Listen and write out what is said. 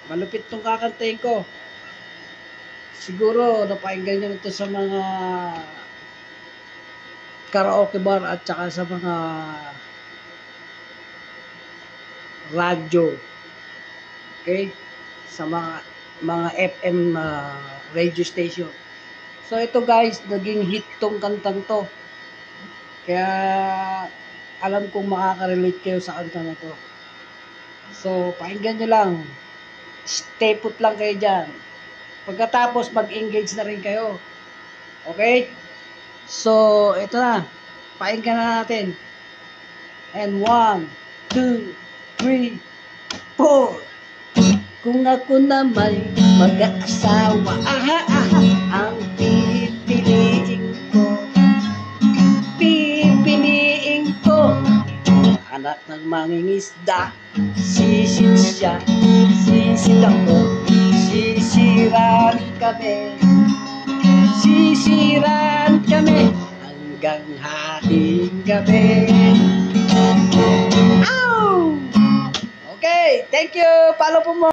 Malupit tong kakantahin ko. Siguro napakinggan nyo ito sa mga karaoke bar at saka sa mga radyo. Okay? Sa mga FM radio station. So ito guys, naging hit tong kantang to. Kaya alam kong makaka-relate kayo sa kanta na to. So pakinggan nyo lang. Stay put lang kayo dyan. Pagkatapos mag-engage na rin kayo. Okay? So ito na. Pakinggan na natin. And 1, 2, 3, 4. Kung ako na may mag-aasawa, ang pipiliin ko, anak ng mangingisda, sisid siya, sisid ako, sisiran kami, hanggang hating gabi. Ow! Okay, thank you, follow po mo.